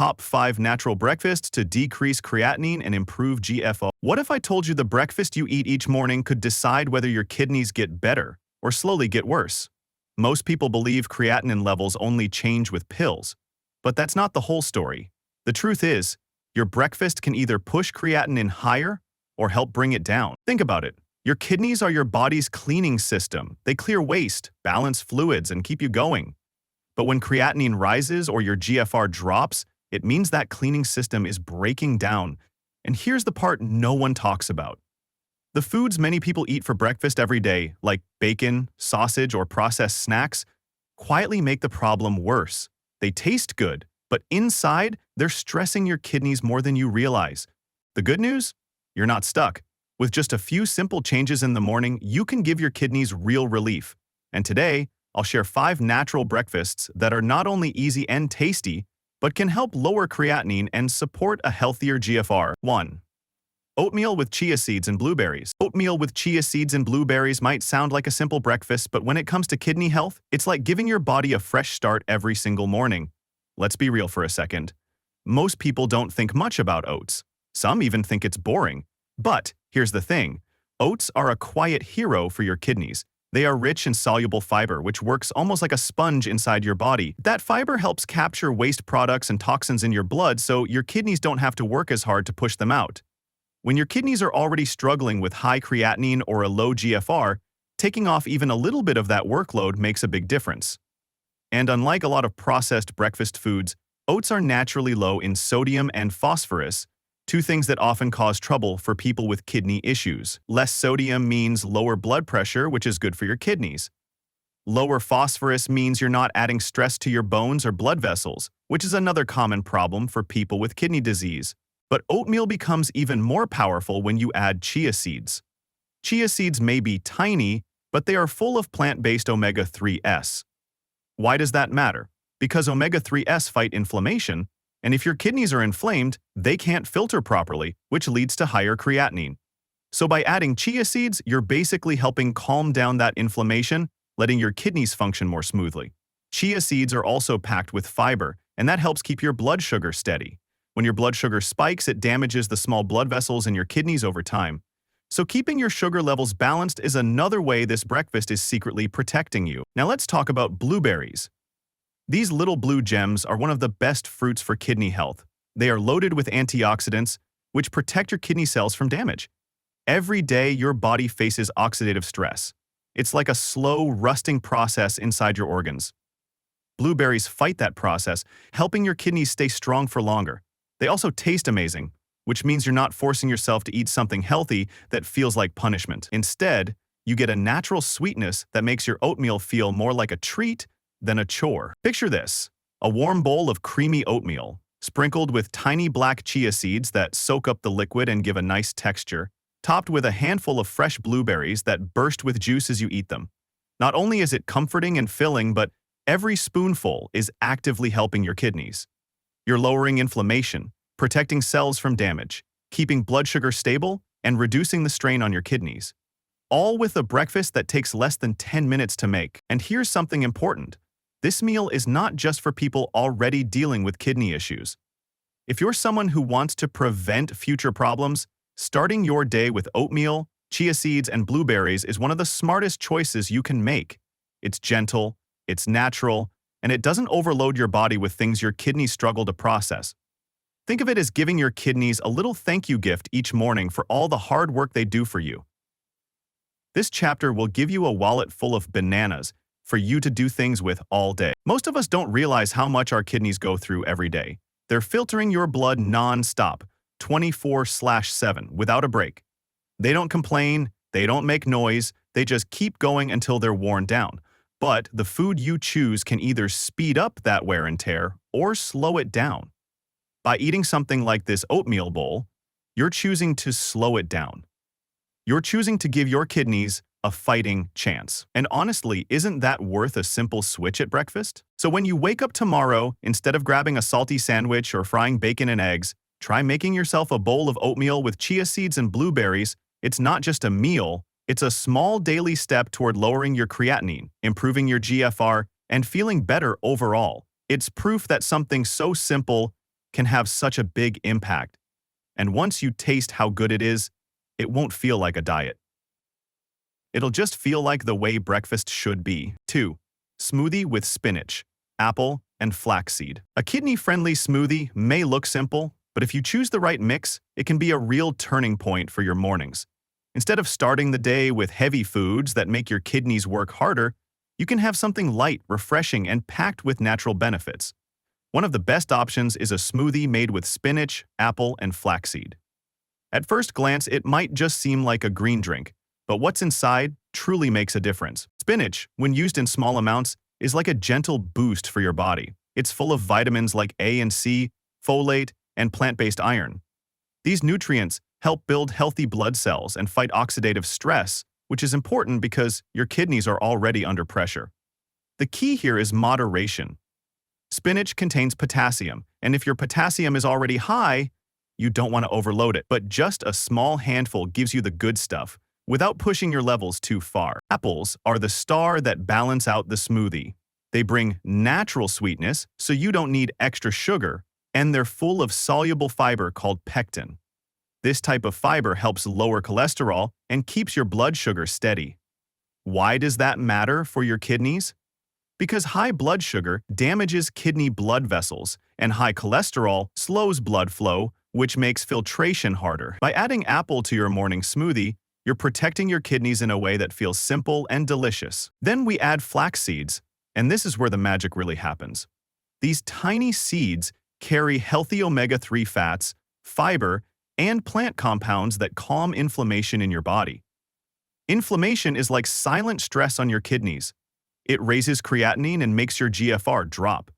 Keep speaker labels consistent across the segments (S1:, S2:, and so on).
S1: top 5 natural breakfasts to decrease creatinine and improve GFR. What if I told you the breakfast you eat each morning could decide whether your kidneys get better or slowly get worse? Most people believe creatinine levels only change with pills, but that's not the whole story. The truth is, your breakfast can either push creatinine higher or help bring it down. Think about it. Your kidneys are your body's cleaning system. They clear waste, balance fluids, and keep you going. But when creatinine rises or your GFR drops, it means that cleaning system is breaking down. And here's the part no one talks about. The foods many people eat for breakfast every day, like bacon, sausage, or processed snacks, quietly make the problem worse. They taste good, but inside, they're stressing your kidneys more than you realize. The good news? You're not stuck. With just a few simple changes in the morning, you can give your kidneys real relief. And today, I'll share 5 natural breakfasts that are not only easy and tasty, but can help lower creatinine and support a healthier GFR. 1. Oatmeal with chia seeds and blueberries. Oatmeal with chia seeds and blueberries might sound like a simple breakfast, but when it comes to kidney health, it's like giving your body a fresh start every single morning. Let's be real for a second. Most people don't think much about oats. Some even think it's boring. But here's the thing. Oats are a quiet hero for your kidneys. They are rich in soluble fiber, which works almost like a sponge inside your body. That fiber helps capture waste products and toxins in your blood, so your kidneys don't have to work as hard to push them out. When your kidneys are already struggling with high creatinine or a low GFR, taking off even a little bit of that workload makes a big difference. And unlike a lot of processed breakfast foods, oats are naturally low in sodium and phosphorus, 2 things that often cause trouble for people with kidney issues. Less sodium means lower blood pressure, which is good for your kidneys. Lower phosphorus means you're not adding stress to your bones or blood vessels, which is another common problem for people with kidney disease. But oatmeal becomes even more powerful when you add chia seeds. Chia seeds may be tiny, but they are full of plant-based omega-3s. Why does that matter? Because omega-3s fight inflammation, and if your kidneys are inflamed, they can't filter properly, which leads to higher creatinine. So by adding chia seeds, you're basically helping calm down that inflammation, letting your kidneys function more smoothly. Chia seeds are also packed with fiber, and that helps keep your blood sugar steady. When your blood sugar spikes, it damages the small blood vessels in your kidneys over time. So keeping your sugar levels balanced is another way this breakfast is secretly protecting you. Now let's talk about blueberries. These little blue gems are one of the best fruits for kidney health. They are loaded with antioxidants, which protect your kidney cells from damage. Every day, your body faces oxidative stress. It's like a slow, rusting process inside your organs. Blueberries fight that process, helping your kidneys stay strong for longer. They also taste amazing, which means you're not forcing yourself to eat something healthy that feels like punishment. Instead, you get a natural sweetness that makes your oatmeal feel more like a treat than a chore. Picture this: a warm bowl of creamy oatmeal, sprinkled with tiny black chia seeds that soak up the liquid and give a nice texture, topped with a handful of fresh blueberries that burst with juice as you eat them. Not only is it comforting and filling, but every spoonful is actively helping your kidneys. You're lowering inflammation, protecting cells from damage, keeping blood sugar stable, and reducing the strain on your kidneys. All with a breakfast that takes less than 10 minutes to make. And here's something important. This meal is not just for people already dealing with kidney issues. If you're someone who wants to prevent future problems, starting your day with oatmeal, chia seeds, and blueberries is one of the smartest choices you can make. It's gentle, it's natural, and it doesn't overload your body with things your kidneys struggle to process. Think of it as giving your kidneys a little thank you gift each morning for all the hard work they do for you. This chapter will give you a wallet full of bananas for you to do things with all day. Most of us don't realize how much our kidneys go through every day. They're filtering your blood non-stop, 24/7, without a break. They don't complain, they don't make noise, they just keep going until they're worn down. But the food you choose can either speed up that wear and tear or slow it down. By eating something like this oatmeal bowl, you're choosing to slow it down. You're choosing to give your kidneys a fighting chance. And honestly, isn't that worth a simple switch at breakfast? So when you wake up tomorrow, instead of grabbing a salty sandwich or frying bacon and eggs, try making yourself a bowl of oatmeal with chia seeds and blueberries. It's not just a meal, it's a small daily step toward lowering your creatinine, improving your GFR, and feeling better overall. It's proof that something so simple can have such a big impact. And once you taste how good it is, it won't feel like a diet. It'll just feel like the way breakfast should be. 2. Smoothie with spinach, apple, and flaxseed. A kidney-friendly smoothie may look simple, but if you choose the right mix, it can be a real turning point for your mornings. Instead of starting the day with heavy foods that make your kidneys work harder, you can have something light, refreshing, and packed with natural benefits. One of the best options is a smoothie made with spinach, apple, and flaxseed. At first glance, it might just seem like a green drink, but what's inside truly makes a difference. Spinach, when used in small amounts, is like a gentle boost for your body. It's full of vitamins like A and C, folate, and plant-based iron. These nutrients help build healthy blood cells and fight oxidative stress, which is important because your kidneys are already under pressure. The key here is moderation. Spinach contains potassium, and if your potassium is already high, you don't want to overload it. But just a small handful gives you the good stuff, without pushing your levels too far. Apples are the star that balance out the smoothie. They bring natural sweetness, so you don't need extra sugar, and they're full of soluble fiber called pectin. This type of fiber helps lower cholesterol and keeps your blood sugar steady. Why does that matter for your kidneys? Because high blood sugar damages kidney blood vessels, and high cholesterol slows blood flow, which makes filtration harder. By adding apple to your morning smoothie, you're protecting your kidneys in a way that feels simple and delicious. Then we add flax seeds, and this is where the magic really happens. These tiny seeds carry healthy omega-3 fats, fiber, and plant compounds that calm inflammation in your body. Inflammation is like silent stress on your kidneys. It raises creatinine and makes your GFR drop.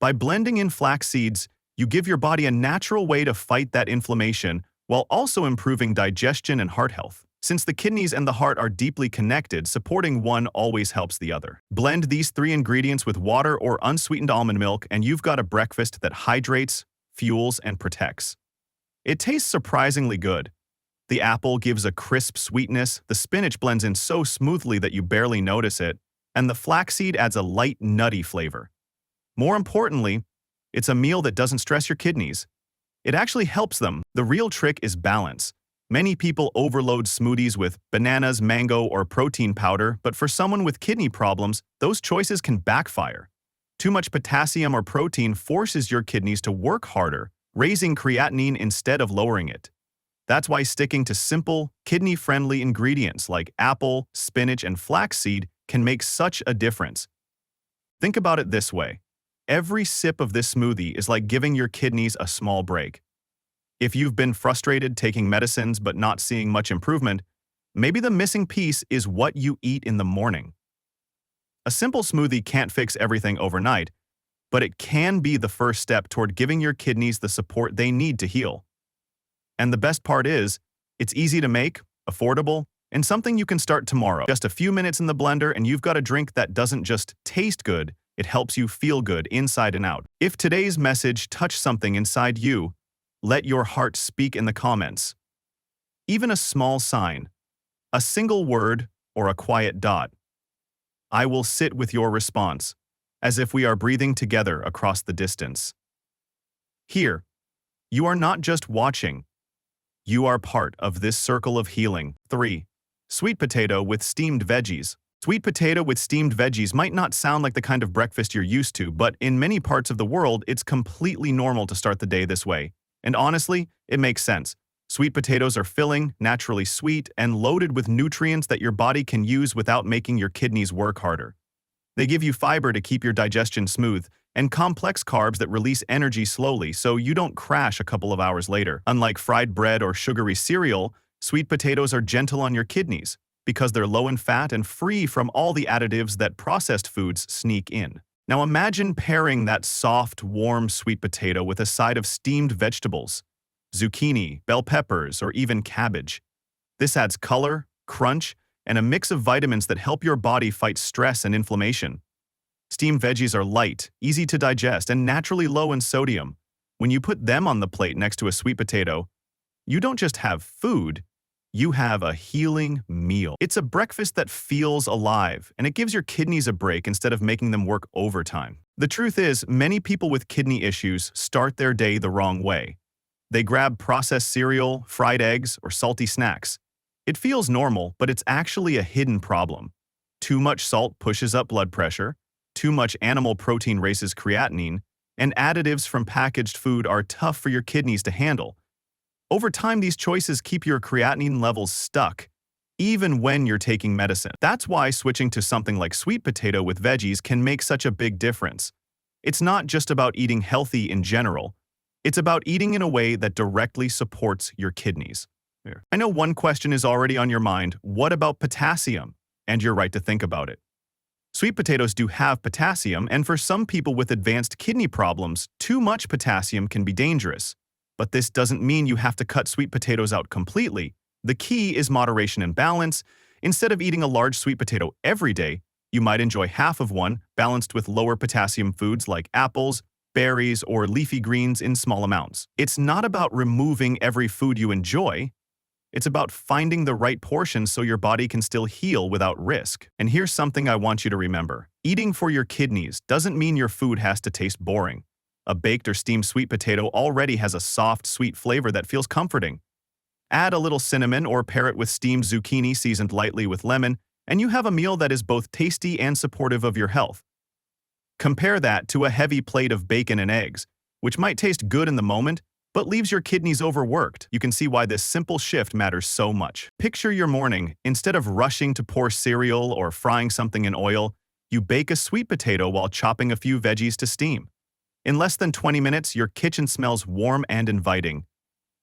S1: By blending in flax seeds, you give your body a natural way to fight that inflammation while also improving digestion and heart health. Since the kidneys and the heart are deeply connected, supporting one always helps the other. Blend these 3 ingredients with water or unsweetened almond milk, and you've got a breakfast that hydrates, fuels, and protects. It tastes surprisingly good. The apple gives a crisp sweetness, the spinach blends in so smoothly that you barely notice it, and the flaxseed adds a light, nutty flavor. More importantly, it's a meal that doesn't stress your kidneys. It actually helps them. The real trick is balance. Many people overload smoothies with bananas, mango, or protein powder, but for someone with kidney problems, those choices can backfire. Too much potassium or protein forces your kidneys to work harder, raising creatinine instead of lowering it. That's why sticking to simple, kidney-friendly ingredients like apple, spinach, and flaxseed can make such a difference. Think about it this way. Every sip of this smoothie is like giving your kidneys a small break. If you've been frustrated taking medicines but not seeing much improvement, maybe the missing piece is what you eat in the morning. A simple smoothie can't fix everything overnight, but it can be the first step toward giving your kidneys the support they need to heal. And the best part is, it's easy to make, affordable, and something you can start tomorrow. Just a few minutes in the blender and you've got a drink that doesn't just taste good, it helps you feel good inside and out. If today's message touched something inside you, let your heart speak in the comments. Even a small sign, a single word, or a quiet dot. I will sit with your response, as if we are breathing together across the distance. Here, you are not just watching, you are part of this circle of healing. 3. Sweet potato with steamed veggies. Sweet potato with steamed veggies might not sound like the kind of breakfast you're used to, but in many parts of the world, it's completely normal to start the day this way. And honestly, it makes sense. Sweet potatoes are filling, naturally sweet, and loaded with nutrients that your body can use without making your kidneys work harder. They give you fiber to keep your digestion smooth, and complex carbs that release energy slowly so you don't crash a couple of hours later. Unlike fried bread or sugary cereal, sweet potatoes are gentle on your kidneys because they're low in fat and free from all the additives that processed foods sneak in. Now imagine pairing that soft, warm sweet potato with a side of steamed vegetables, zucchini, bell peppers, or even cabbage. This adds color, crunch, and a mix of vitamins that help your body fight stress and inflammation. Steamed veggies are light, easy to digest, and naturally low in sodium. When you put them on the plate next to a sweet potato, you don't just have food, you have a healing meal. It's a breakfast that feels alive, and it gives your kidneys a break instead of making them work overtime. The truth is, many people with kidney issues start their day the wrong way. They grab processed cereal, fried eggs, or salty snacks. It feels normal, but it's actually a hidden problem. Too much salt pushes up blood pressure, too much animal protein raises creatinine, and additives from packaged food are tough for your kidneys to handle. Over time, these choices keep your creatinine levels stuck, even when you're taking medicine. That's why switching to something like sweet potato with veggies can make such a big difference. It's not just about eating healthy in general. It's about eating in a way that directly supports your kidneys. Here. I know one question is already on your mind. What about potassium? And you're right to think about it. Sweet potatoes do have potassium, and for some people with advanced kidney problems, too much potassium can be dangerous. But this doesn't mean you have to cut sweet potatoes out completely. The key is moderation and balance. Instead of eating a large sweet potato every day, you might enjoy half of one, balanced with lower potassium foods like apples, berries, or leafy greens in small amounts. It's not about removing every food you enjoy. It's about finding the right portion so your body can still heal without risk. And here's something I want you to remember. Eating for your kidneys doesn't mean your food has to taste boring. A baked or steamed sweet potato already has a soft, sweet flavor that feels comforting. Add a little cinnamon or pair it with steamed zucchini seasoned lightly with lemon, and you have a meal that is both tasty and supportive of your health. Compare that to a heavy plate of bacon and eggs, which might taste good in the moment, but leaves your kidneys overworked. You can see why this simple shift matters so much. Picture your morning. Instead of rushing to pour cereal or frying something in oil, you bake a sweet potato while chopping a few veggies to steam. In less than 20 minutes, your kitchen smells warm and inviting.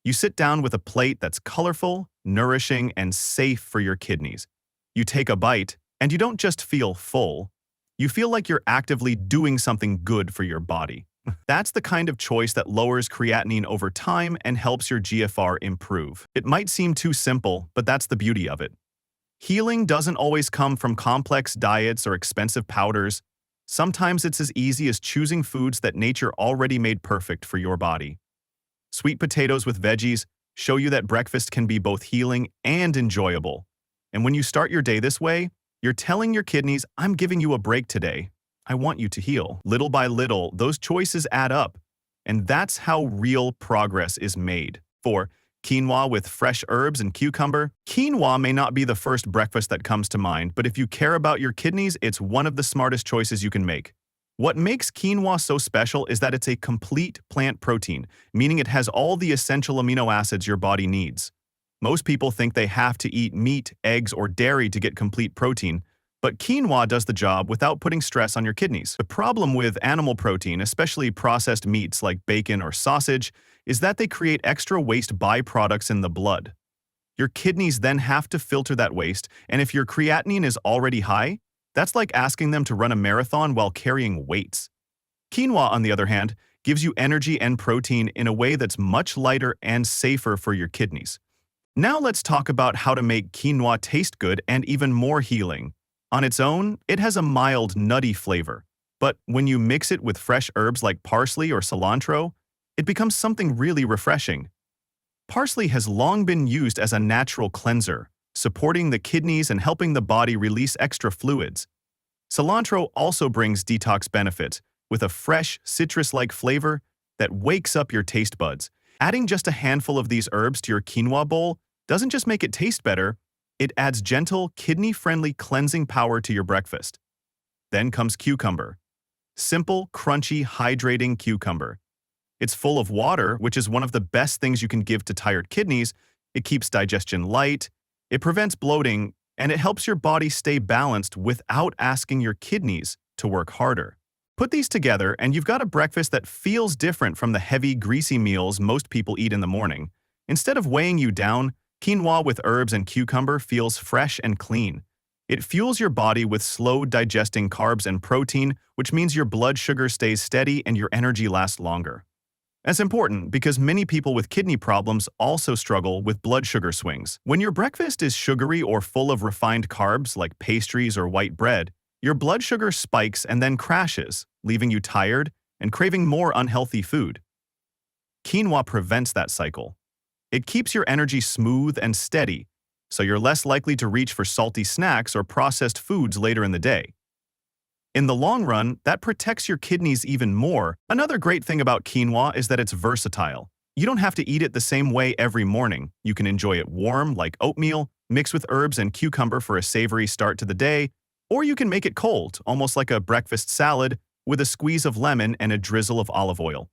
S1: You sit down with a plate that's colorful, nourishing, and safe for your kidneys. You take a bite, and you don't just feel full. You feel like you're actively doing something good for your body. That's the kind of choice that lowers creatinine over time and helps your GFR improve. It might seem too simple, but that's the beauty of it. Healing doesn't always come from complex diets or expensive powders. Sometimes it's as easy as choosing foods that nature already made perfect for your body. Sweet potatoes with veggies show you that breakfast can be both healing and enjoyable. And when you start your day this way, you're telling your kidneys, I'm giving you a break today. I want you to heal. Little by little, those choices add up. And that's how real progress is made. For quinoa with fresh herbs and cucumber. Quinoa may not be the first breakfast that comes to mind, but if you care about your kidneys, it's one of the smartest choices you can make. What makes quinoa so special is that it's a complete plant protein, meaning it has all the essential amino acids your body needs. Most people think they have to eat meat, eggs, or dairy to get complete protein, but quinoa does the job without putting stress on your kidneys. The problem with animal protein, especially processed meats like bacon or sausage, is that they create extra waste byproducts in the blood. Your kidneys then have to filter that waste, and if your creatinine is already high, that's like asking them to run a marathon while carrying weights. Quinoa, on the other hand, gives you energy and protein in a way that's much lighter and safer for your kidneys. Now let's talk about how to make quinoa taste good and even more healing. On its own, it has a mild, nutty flavor, but when you mix it with fresh herbs like parsley or cilantro, it becomes something really refreshing. Parsley has long been used as a natural cleanser, supporting the kidneys and helping the body release extra fluids. Cilantro also brings detox benefits, with a fresh, citrus-like flavor that wakes up your taste buds. Adding just a handful of these herbs to your quinoa bowl doesn't just make it taste better, it adds gentle, kidney-friendly cleansing power to your breakfast. Then comes cucumber. Simple, crunchy, hydrating cucumber. It's full of water, which is one of the best things you can give to tired kidneys. It keeps digestion light, it prevents bloating, and it helps your body stay balanced without asking your kidneys to work harder. Put these together and you've got a breakfast that feels different from the heavy, greasy meals most people eat in the morning. Instead of weighing you down, quinoa with herbs and cucumber feels fresh and clean. It fuels your body with slow-digesting carbs and protein, which means your blood sugar stays steady and your energy lasts longer. That's important because many people with kidney problems also struggle with blood sugar swings. When your breakfast is sugary or full of refined carbs like pastries or white bread, your blood sugar spikes and then crashes, leaving you tired and craving more unhealthy food. Quinoa prevents that cycle. It keeps your energy smooth and steady, so you're less likely to reach for salty snacks or processed foods later in the day. In the long run, that protects your kidneys even more. Another great thing about quinoa is that it's versatile. You don't have to eat it the same way every morning. You can enjoy it warm, like oatmeal, mixed with herbs and cucumber for a savory start to the day, or you can make it cold, almost like a breakfast salad, with a squeeze of lemon and a drizzle of olive oil.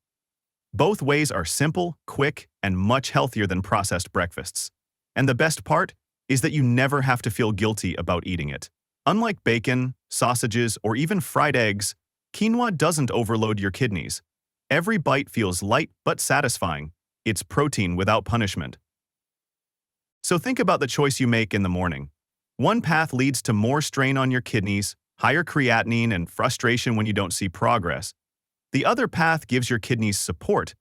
S1: Both ways are simple, quick, and much healthier than processed breakfasts. And the best part is that you never have to feel guilty about eating it. Unlike bacon, sausages, or even fried eggs, quinoa doesn't overload your kidneys. Every bite feels light but satisfying. It's protein without punishment. So think about the choice you make in the morning. One path leads to more strain on your kidneys, higher creatinine, and frustration when you don't see progress. The other path gives your kidneys support,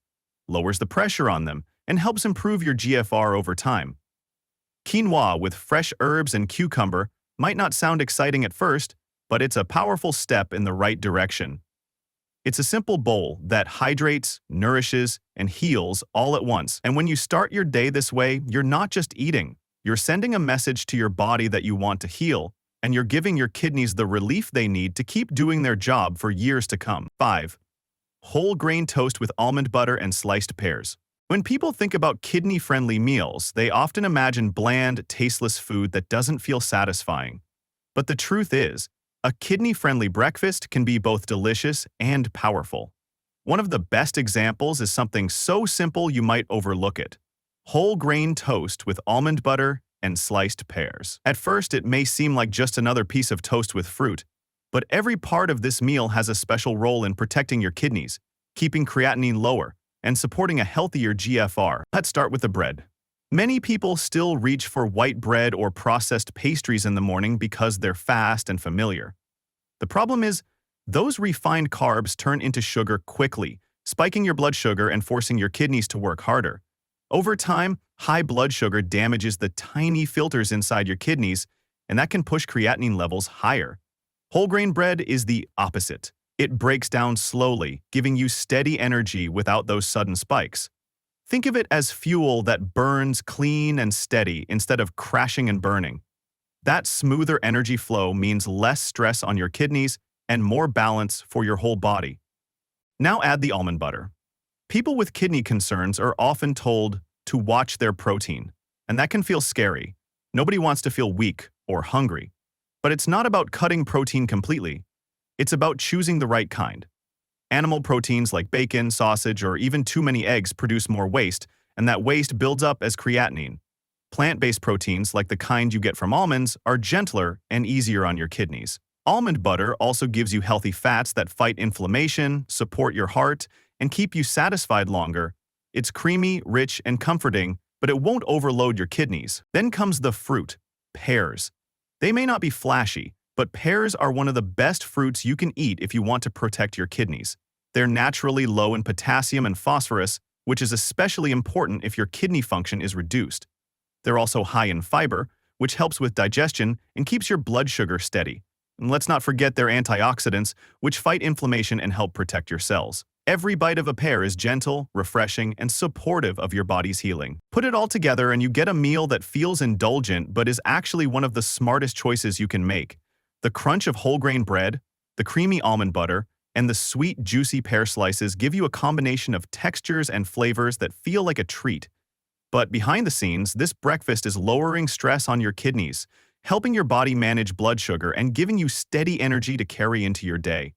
S1: lowers the pressure on them, and helps improve your GFR over time. Quinoa with fresh herbs and cucumber might not sound exciting at first, but it's a powerful step in the right direction. It's a simple bowl that hydrates, nourishes, and heals all at once. And when you start your day this way, you're not just eating. You're sending a message to your body that you want to heal, and you're giving your kidneys the relief they need to keep doing their job for years to come. 5. Whole grain toast with almond butter and sliced pears. When people think about kidney-friendly meals, they often imagine bland, tasteless food that doesn't feel satisfying. But the truth is, a kidney-friendly breakfast can be both delicious and powerful. One of the best examples is something so simple you might overlook it: whole grain toast with almond butter and sliced pears. At first, it may seem like just another piece of toast with fruit, but every part of this meal has a special role in protecting your kidneys, keeping creatinine lower, and supporting a healthier GFR. Let's start with the bread. Many people still reach for white bread or processed pastries in the morning because they're fast and familiar. The problem is, those refined carbs turn into sugar quickly, spiking your blood sugar and forcing your kidneys to work harder. Over time, high blood sugar damages the tiny filters inside your kidneys, and that can push creatinine levels higher. Whole grain bread is the opposite. It breaks down slowly, giving you steady energy without those sudden spikes. Think of it as fuel that burns clean and steady instead of crashing and burning. That smoother energy flow means less stress on your kidneys and more balance for your whole body. Now add the almond butter. People with kidney concerns are often told to watch their protein, and that can feel scary. Nobody wants to feel weak or hungry. But it's not about cutting protein completely. It's about choosing the right kind. Animal proteins like bacon, sausage, or even too many eggs produce more waste, and that waste builds up as creatinine. Plant-based proteins, like the kind you get from almonds, are gentler and easier on your kidneys. Almond butter also gives you healthy fats that fight inflammation, support your heart, and keep you satisfied longer. It's creamy, rich, and comforting, but it won't overload your kidneys. Then comes the fruit, pears. They may not be flashy, but pears are one of the best fruits you can eat if you want to protect your kidneys. They're naturally low in potassium and phosphorus, which is especially important if your kidney function is reduced. They're also high in fiber, which helps with digestion and keeps your blood sugar steady. And let's not forget their antioxidants, which fight inflammation and help protect your cells. Every bite of a pear is gentle, refreshing, and supportive of your body's healing. Put it all together and you get a meal that feels indulgent but is actually one of the smartest choices you can make. The crunch of whole grain bread, the creamy almond butter, and the sweet, juicy pear slices give you a combination of textures and flavors that feel like a treat. But behind the scenes, this breakfast is lowering stress on your kidneys, helping your body manage blood sugar and giving you steady energy to carry into your day.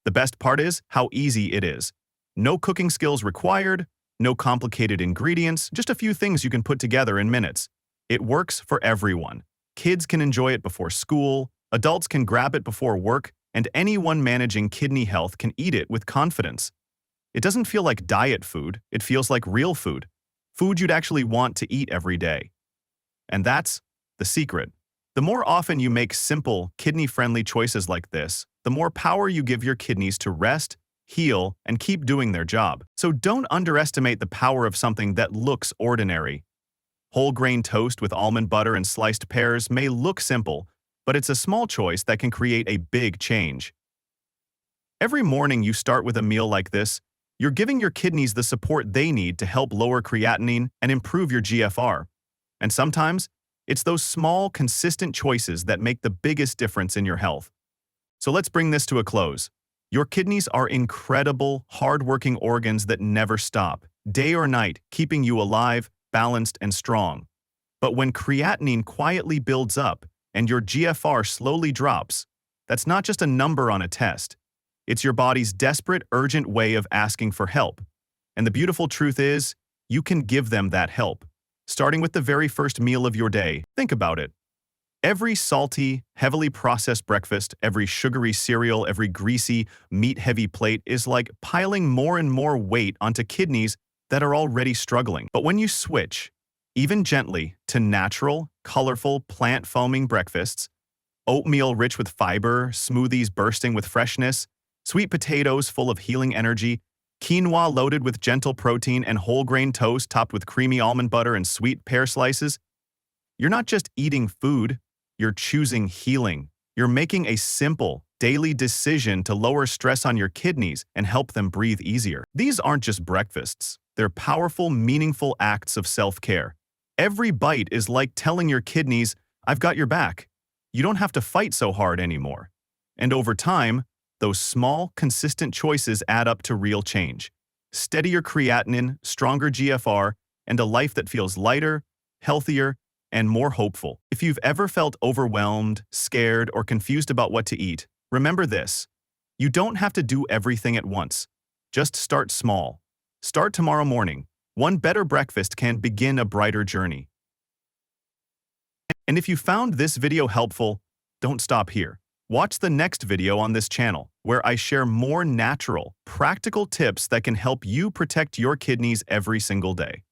S1: The best part is how easy it is. No cooking skills required, no complicated ingredients, just a few things you can put together in minutes. It works for everyone. Kids can enjoy it before school, adults can grab it before work, and anyone managing kidney health can eat it with confidence. It doesn't feel like diet food, it feels like real food. Food you'd actually want to eat every day. And that's the secret. The more often you make simple, kidney-friendly choices like this, the more power you give your kidneys to rest, heal, and keep doing their job. So don't underestimate the power of something that looks ordinary. Whole grain toast with almond butter and sliced pears may look simple, but it's a small choice that can create a big change. Every morning you start with a meal like this, you're giving your kidneys the support they need to help lower creatinine and improve your GFR. And sometimes, it's those small, consistent choices that make the biggest difference in your health. So let's bring this to a close. Your kidneys are incredible, hard-working organs that never stop, day or night, keeping you alive, balanced, and strong. But when creatinine quietly builds up and your GFR slowly drops, that's not just a number on a test. It's your body's desperate, urgent way of asking for help. And the beautiful truth is, you can give them that help. Starting with the very first meal of your day, think about it. Every salty, heavily processed breakfast, every sugary cereal, every greasy, meat-heavy plate is like piling more and more weight onto kidneys that are already struggling. But when you switch, even gently, to natural, colorful, plant-foaming breakfasts, oatmeal rich with fiber, smoothies bursting with freshness, sweet potatoes full of healing energy, quinoa loaded with gentle protein, and whole grain toast topped with creamy almond butter and sweet pear slices, you're not just eating food, you're choosing healing. You're making a simple, daily decision to lower stress on your kidneys and help them breathe easier. These aren't just breakfasts. They're powerful, meaningful acts of self-care. Every bite is like telling your kidneys, I've got your back. You don't have to fight so hard anymore. And over time, those small, consistent choices add up to real change. Steadier creatinine, stronger GFR, and a life that feels lighter, healthier, and more hopeful. If you've ever felt overwhelmed, scared, or confused about what to eat, remember this. You don't have to do everything at once. Just start small. Start tomorrow morning. One better breakfast can begin a brighter journey. And if you found this video helpful, don't stop here. Watch the next video on this channel, where I share more natural, practical tips that can help you protect your kidneys every single day.